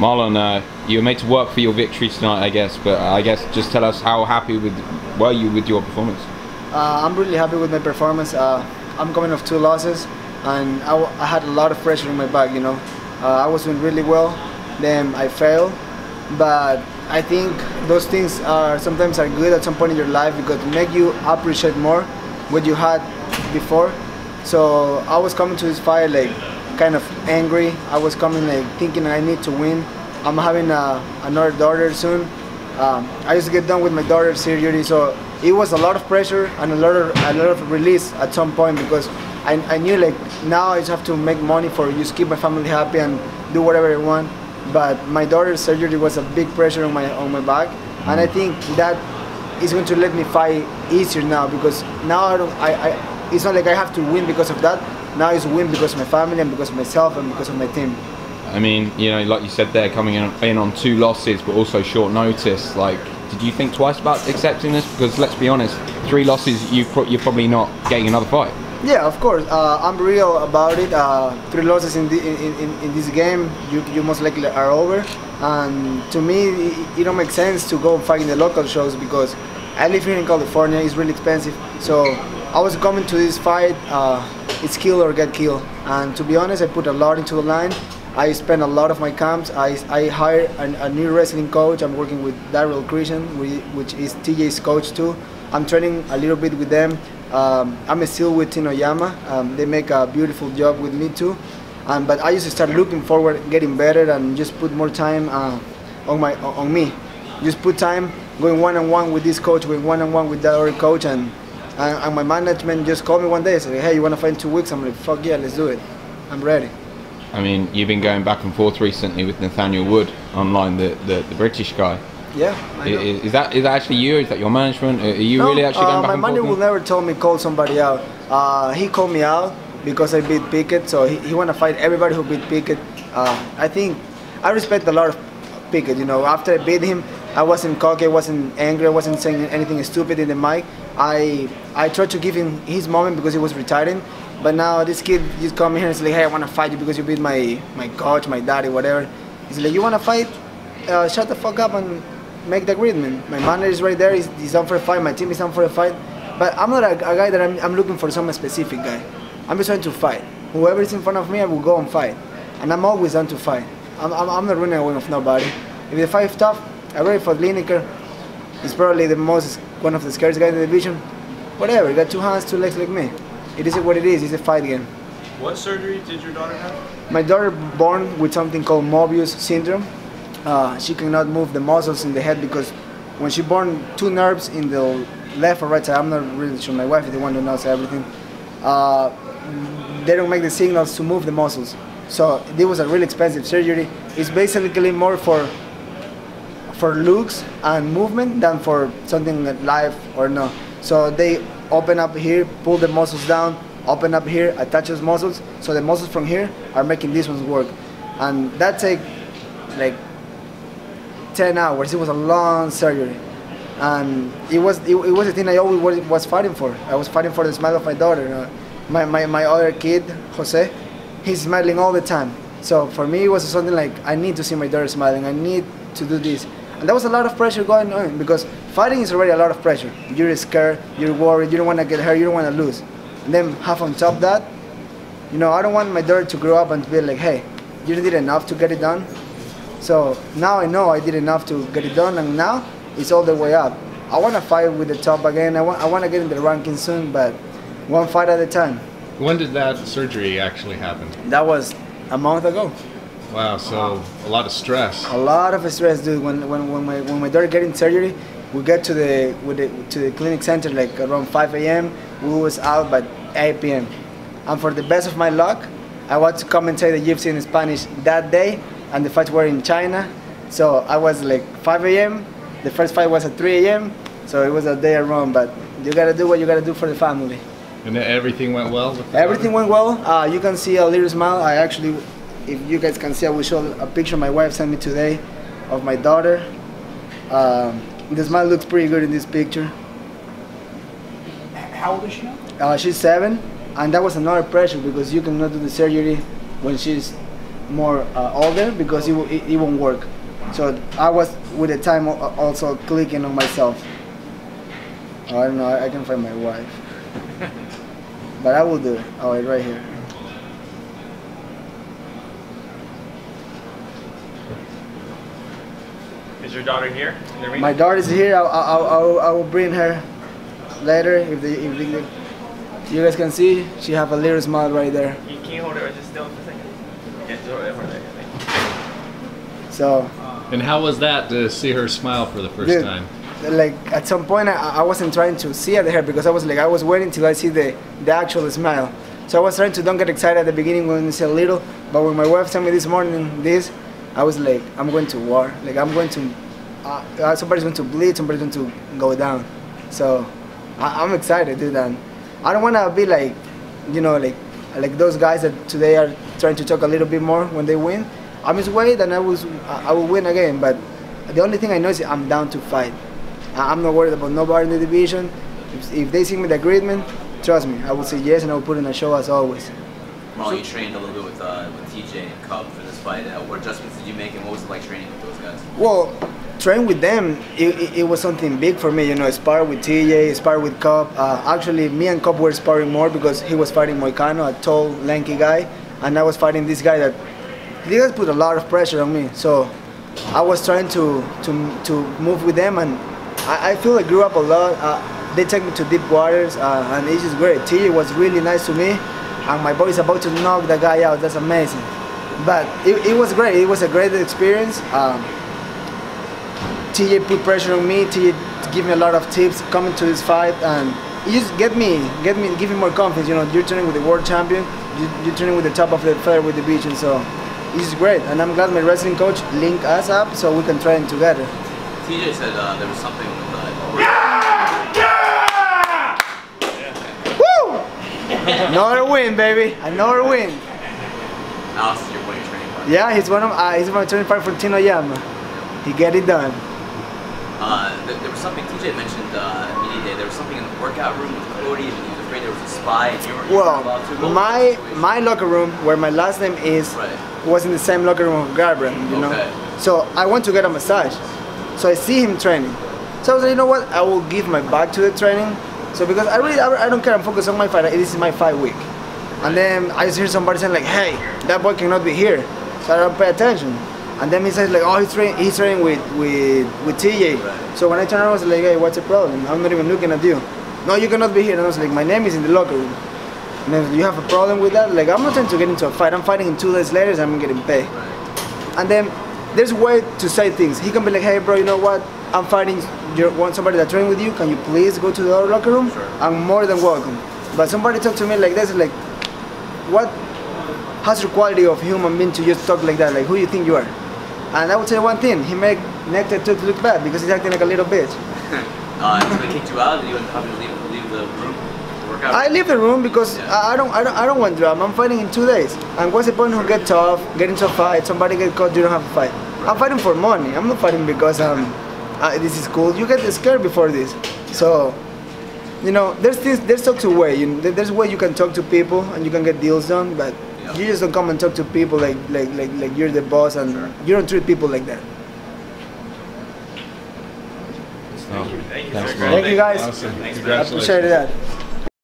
Marlon, you were made to work for your victory tonight, I guess, but I guess just tell us how happy were you with your performance? I'm really happy with my performance. I'm coming off 2 losses, and I had a lot of pressure in my back, you know. I was doing really well, then I failed, but I think those things sometimes are good at some point in your life because it make you appreciate more what you had before. So I was coming to this fight like kind of angry. I was coming like thinking I need to win. I'm having another daughter soon. I just get done with my daughter's surgery, so it was a lot of pressure and a lot of release at some point because I knew like now I just have to make money for just keep my family happy and do whatever I want. But my daughter's surgery was a big pressure on my back, and I think that is going to let me fight easier now because now it's not like I have to win because of that. Now it's win because of my family and because of myself and because of my team. I mean, you know, like you said there, coming in on 2 losses, but also short notice. Like, did you think twice about accepting this? Because let's be honest, 3 losses, you're probably not getting another fight. Yeah, of course. I'm real about it. 3 losses in this game, you most likely are over. And to me, it don't make sense to go fight in the local shows because I live here in California. It's really expensive. So I was coming to this fight. It's kill or get killed. And to be honest, I put a lot into the line. I spent a lot of my camps. I hired a new wrestling coach. I'm working with Daryl Christian, which is TJ's coach too. I'm training a little bit with them. I'm still with Tinoyama. They make a beautiful job with me too. But I used to start looking forward, getting better, and just put more time on me. Just put time going one-on-one with this coach, going one-on-one with that other coach, and my management just called me one day and said, "Hey, you want to fight in 2 weeks?" I'm like, "Fuck yeah, let's do it. I'm ready." I mean, you've been going back and forth recently with Nathaniel Wood online, the British guy. Yeah, I know. Is that actually you? Is that your management? Are you No, really actually going back my and forth? manager will never tell me call somebody out. He called me out because I beat Pickett, so he want to fight everybody who beat Pickett. I think I respect a lot of Pickett. You know, after I beat him, I wasn't cocky, I wasn't angry, I wasn't saying anything stupid in the mic. I tried to give him his moment because he was retiring. But now this kid just come here and say, like, "Hey, I want to fight you because you beat my coach, my daddy, whatever." He's like, "You want to fight? Shut the fuck up and make the agreement." My manager is right there. He's on for a fight. My team is on for a fight. But I'm not a guy that I'm looking for some specific guy. I'm just trying to fight. Whoever is in front of me, I will go and fight. And I'm always down to fight. I'm not running away with nobody. If the fight is tough, I ready for Lineker. He's probably one of the scariest guys in the division. Whatever, he got 2 hands, 2 legs like me. It is what it is. It's a fight game. What surgery did your daughter have? My daughter born with something called Mobius syndrome. She cannot move the muscles in the head because when she born, 2 nerves in the left or right side. I'm not really sure. My wife is the one who knows everything. They don't make the signals to move the muscles. So it was a really expensive surgery. It's basically more for looks and movement than for something live or no. So they open up here, pull the muscles down, open up here, attach those muscles, so the muscles from here are making these ones work. And that take like 10 hours. It was a long surgery. And it was the thing I always was fighting for. I was fighting for the smile of my daughter. My other kid, Jose, he's smiling all the time. So for me it was something like, I need to see my daughter smiling, I need to do this. And there was a lot of pressure going on because fighting is already a lot of pressure. You're scared, you're worried, you don't want to get hurt, you don't want to lose. And then have on top of that, you know, I don't want my daughter to grow up and be like, "Hey, you did enough to get it done." So now I know I did enough to get it done, and now it's all the way up. I want to fight with the top again. I want to get in the rankings soon, but one fight at a time. When did that surgery actually happen? That was a month ago. Wow, so a lot of stress. A lot of stress, dude. When my daughter getting surgery, we get to the clinic center like around 5 a.m. We was out by 8 p.m. And for the best of my luck, I want to commentate the UFC in Spanish that day, and the fights were in China. So I was like 5 a.m. The first fight was at 3 a.m. So it was a day around. But you gotta do what you gotta do for the family. And everything went well? Everything went well. You can see a little smile. I actually, if you guys can see, I will show a picture my wife sent me today of my daughter. The smile looks pretty good in this picture. How old is she now? She's 7, and that was another pressure because you cannot do the surgery when she's more older because it won't work. So I was with the time also clicking on myself. Oh, I don't know, I can find my wife. But I will do it. Oh, it's right here. Is your daughter here in the arena? My daughter's here. I will bring her later if you guys can see. She have a little smile right there. Can you hold it just still for a second? Yeah, just hold it for a second. So. And how was that to see her smile for the first time? Like at some point I wasn't trying to see at her because I was waiting till I see the actual smile. So I was trying to don't get excited at the beginning when it's a little, but when my wife told me this morning this, I was like, I'm going to war. Like I'm going to, somebody's going to bleed, somebody's going to go down. So I'm excited, dude. And I don't want to be like, you know, like those guys that today are trying to talk a little bit more when they win. I'm just wait and I will win again. But the only thing I know is I'm down to fight. I'm not worried about nobody in the division. If they see me the agreement, trust me, I will say yes and I will put in a show as always. Marlon, you trained a little bit with TJ and Cub for this fight. What adjustments did you make and what was it like training with those guys? Well, training with them, it was something big for me. You know, spar with TJ, spar with Cub. Actually, me and Cub were sparring more because he was fighting Moicano, a tall, lanky guy, and I was fighting this guy that these guys put a lot of pressure on me. So I was trying to move with them, and I feel I grew up a lot. They take me to deep waters, and it's just great. TJ was really nice to me, and my boy is about to knock the guy out. That's amazing. But it was great. It was a great experience. TJ put pressure on me. TJ gave me a lot of tips coming to this fight, and it just give me more confidence. You know, you're training with the world champion. You're training with the top of the featherweight division. So it's great, and I'm glad my wrestling coach linked us up so we can train together. TJ said there was something with Woo! Another win, baby. Another win. Alex is your winning training partner. Yeah, he's my training partner for Tino Yama. He get it done. There was something TJ mentioned media day. There was something in the workout room with Cody, and he was afraid there was a spy. And you were allowed to. My locker room, where my last name is, was in the same locker room of Garbrandt, you know. So I went to get a massage. So I see him training. So I was like, you know what? I will give my back to the training. So because I don't care. I'm focused on my fight. This is my fight week. And then I just hear somebody saying like, hey, that boy cannot be here. So I don't pay attention. And then he says like, oh, he's training with TJ. So when I turned around, I was like, hey, what's the problem? I'm not even looking at you. No, you cannot be here. And I was like, my name is in the locker room. And then you have a problem with that? Like, I'm not trying to get into a fight. I'm fighting in 2 days later and I'm getting paid. And then there's a way to say things. He can be like, hey bro, you know what? I'm fighting, you want somebody that's training with you, can you please go to the other locker room? Sure. I'm more than welcome. But somebody talk to me like this, like, what has your quality of human being to just talk like that? Like, who do you think you are? And I would say one thing, he make Nectar look bad because he's acting like a little bitch. So they kicked you out and you have to leave the room? I leave the room because I don't want drama. I'm fighting in 2 days. And what's the point who get tough, get into a fight, somebody get caught, you don't have a fight. I'm fighting for money. I'm not fighting because this is cool. You get scared before this. So, you know, there's talk to way. You know, there's a way you can talk to people and you can get deals done, but you just don't come and talk to people like you're the boss, and you don't treat people like that. Thank you. Thank you guys. Awesome. I appreciate that.